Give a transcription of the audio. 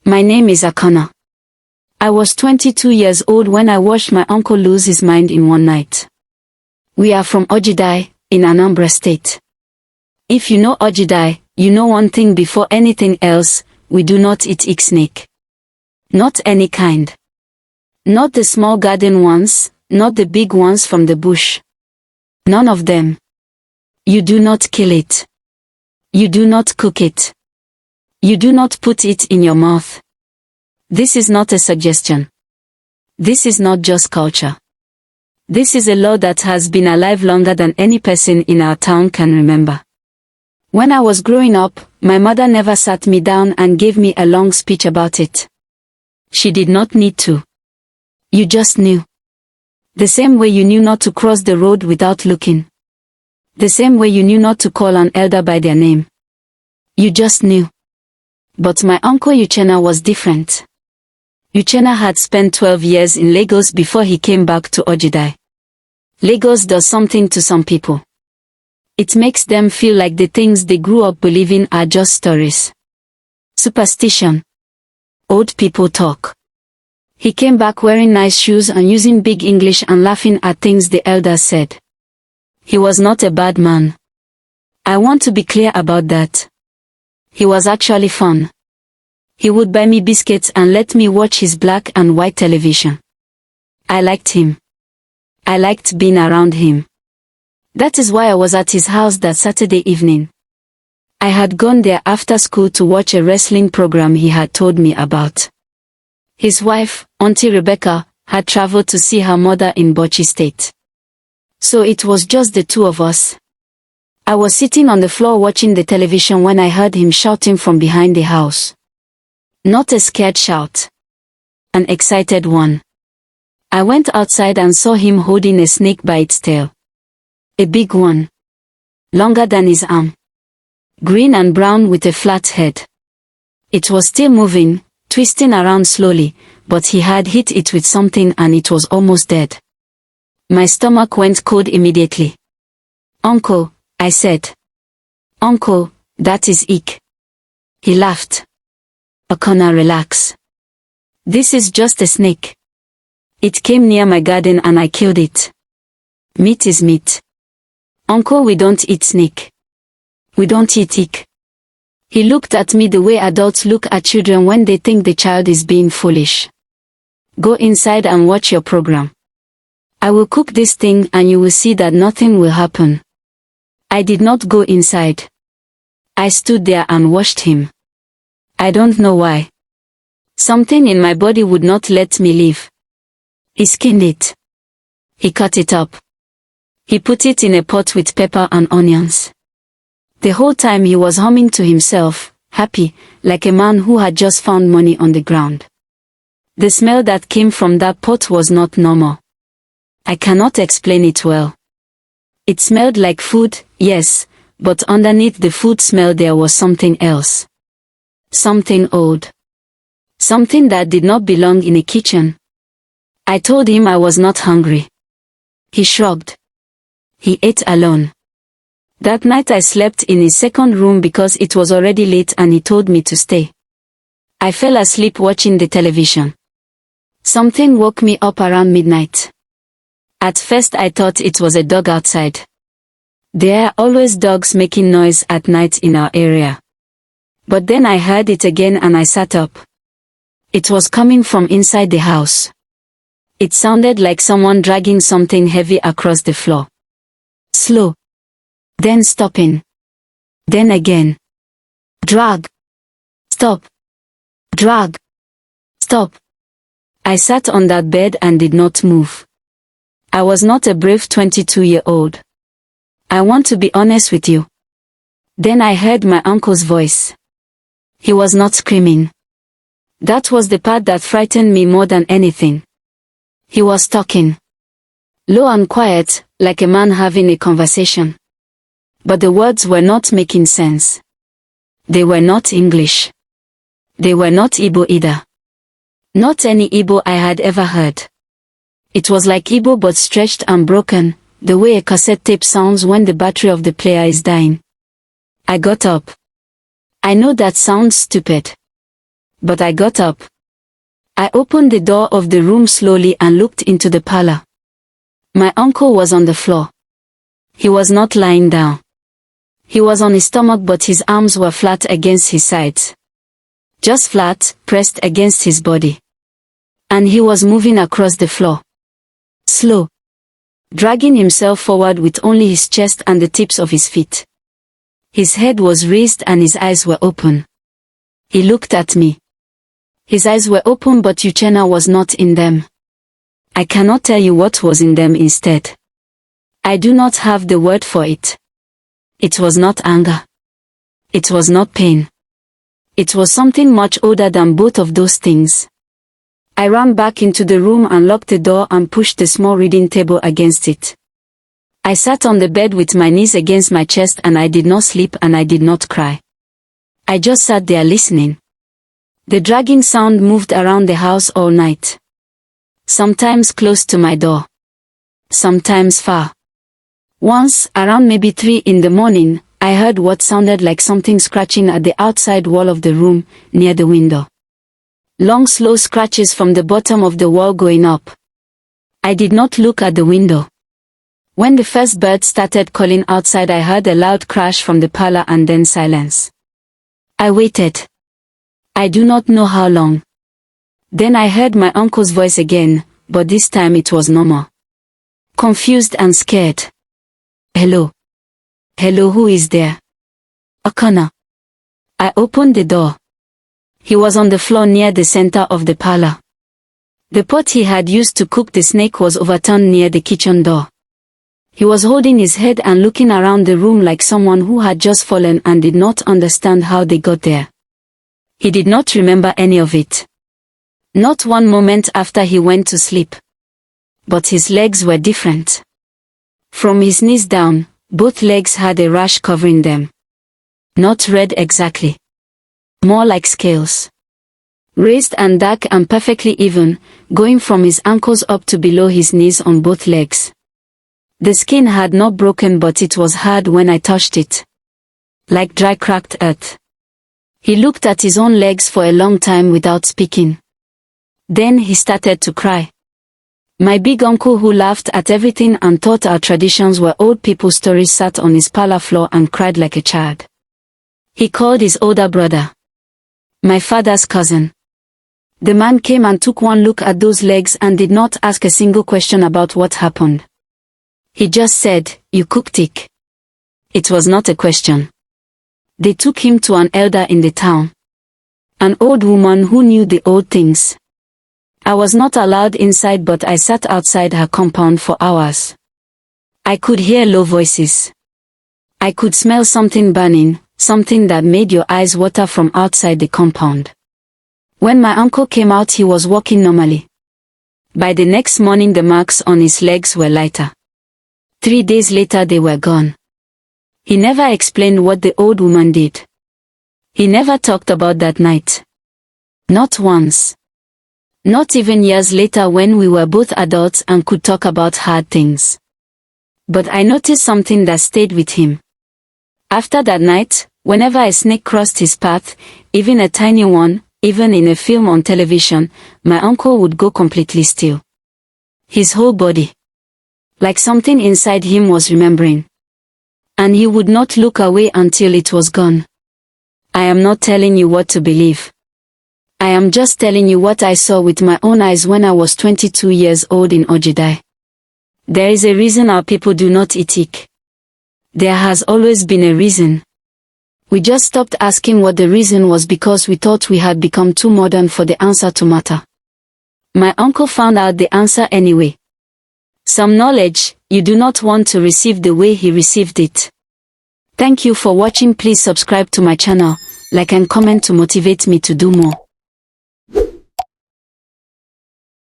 My name is Uchenna. I was 22 years old when I watched my uncle lose his mind in one night. We are from Ogidi, in Anambra State. If you know Ogidi, you know one thing before anything else: we do not eat snake. Not any kind. Not the small garden ones, not the big ones from the bush. None of them. You do not kill it. You do not cook it. You do not put it in your mouth. This is not a suggestion. This is not just culture. This is a law that has been alive longer than any person in our town can remember. When I was growing up, my mother never sat me down and gave me a long speech about it. She did not need to. You just knew. The same way you knew not to cross the road without looking. The same way you knew not to call an elder by their name. You just knew. But my uncle Uchenna was different. Uchenna had spent 12 years in Lagos before he came back to Ogidi. Lagos does something to some people. It makes them feel like the things they grew up believing are just stories. Superstition. Old people talk. He came back wearing nice shoes and using big English and laughing at things the elders said. He was not a bad man. I want to be clear about that. He was actually fun. He would buy me biscuits and let me watch his black and white television. I liked him. I liked being around him. That is why I was at his house that Saturday evening. I had gone there after school to watch a wrestling program he had told me about. His wife, Auntie Rebecca, had traveled to see her mother in Ogidi State. So it was just the two of us. I was sitting on the floor watching the television when I heard him shouting from behind the house. Not a scared shout. An excited one. I went outside and saw him holding a snake by its tail. A big one. Longer than his arm. Green and brown with a flat head. It was still moving, twisting around slowly, but he had hit it with something and it was almost dead. My stomach went cold immediately. "Uncle," I said. "Uncle, that is ick." He laughed. "Uchenna, relax. This is just a snake. It came near my garden and I killed it. Meat is meat. Uncle, we don't eat snake. We don't eat ick." He looked at me the way adults look at children when they think the child is being foolish. "Go inside and watch your program. I will cook this thing and you will see that nothing will happen." I did not go inside. I stood there and watched him. I don't know why. Something in my body would not let me leave. He skinned it. He cut it up. He put it in a pot with pepper and onions. The whole time he was humming to himself, happy, like a man who had just found money on the ground. The smell that came from that pot was not normal. I cannot explain it well. It smelled like food, yes, but underneath the food smell there was something else. Something old. Something that did not belong in a kitchen. I told him I was not hungry. He shrugged. He ate alone. That night I slept in his second room because it was already late and he told me to stay. I fell asleep watching the television. Something woke me up around midnight. At first I thought it was a dog outside. There are always dogs making noise at night in our area. But then I heard it again and I sat up. It was coming from inside the house. It sounded like someone dragging something heavy across the floor. Slow. Then stopping. Then again. Drag. Stop. Drag. Stop. I sat on that bed and did not move. I was not a brave 22-year-old. I want to be honest with you. Then I heard my uncle's voice. He was not screaming. That was the part that frightened me more than anything. He was talking. Low and quiet, like a man having a conversation. But the words were not making sense. They were not English. They were not Igbo either. Not any Igbo I had ever heard. It was like Igbo but stretched and broken, the way a cassette tape sounds when the battery of the player is dying. I got up. I know that sounds stupid. but I got up. I opened the door of the room slowly and looked into the parlor. My uncle was on the floor. He was not lying down. He was on his stomach, but his arms were flat against his sides. Just flat, pressed against his body. And he was moving across the floor. Slow. Dragging himself forward with only his chest and the tips of his feet. His head was raised and his eyes were open. He looked at me. His eyes were open, but Uchenna was not in them. I cannot tell you what was in them instead. I do not have the word for it. It was not anger. It was not pain. It was something much older than both of those things. I ran back into the room and locked the door and pushed the small reading table against it. I sat on the bed with my knees against my chest, and I did not sleep and I did not cry. I just sat there listening. The dragging sound moved around the house all night. Sometimes close to my door. Sometimes far. Once, around maybe 3 in the morning, I heard what sounded like something scratching at the outside wall of the room, near the window. Long slow scratches from the bottom of the wall going up. I did not look at the window. When the first bird started calling outside, I heard a loud crash from the parlor and then silence. I waited. I do not know how long. Then I heard my uncle's voice again, but this time it was normal. Confused and scared. Hello. Hello, who is there? Uchenna. I opened the door. He was on the floor near the center of the parlor. The pot he had used to cook the snake was overturned near the kitchen door. He was holding his head and looking around the room like someone who had just fallen and did not understand how they got there. He did not remember any of it. Not one moment after he went to sleep. But his legs were different. From his knees down, both legs had a rash covering them. Not red exactly. More like scales. Raised and dark and perfectly even, going from his ankles up to below his knees on both legs. The skin had not broken, but it was hard when I touched it. Like dry cracked earth. He looked at his own legs for a long time without speaking. Then he started to cry. My big uncle, who laughed at everything and thought our traditions were old people stories, sat on his parlor floor and cried like a child. He called his older brother. My father's cousin. The man came and took one look at those legs and did not ask a single question about what happened. He just said, "You cooked it." It was not a question. They took him to an elder in the town. An old woman who knew the old things. I was not allowed inside, but I sat outside her compound for hours. I could hear low voices. I could smell something burning, something that made your eyes water from outside the compound. When my uncle came out, he was walking normally. By the next morning, the marks on his legs were lighter. 3 days later, they were gone. He never explained what the old woman did. He never talked about that night. Not once. Not even years later, when we were both adults and could talk about hard things. But I noticed something that stayed with him. After that night, whenever a snake crossed his path, even a tiny one, even in a film on television, my uncle would go completely still. His whole body. Like something inside him was remembering. And he would not look away until it was gone. I am not telling you what to believe. I am just telling you what I saw with my own eyes when I was 22 years old in Ogidi. There is a reason our people do not eat it. There has always been a reason. We just stopped asking what the reason was because we thought we had become too modern for the answer to matter. My uncle found out the answer anyway. Some knowledge you do not want to receive the way he received it. Thank you for watching. Please subscribe to my channel, like and comment to motivate me to do more.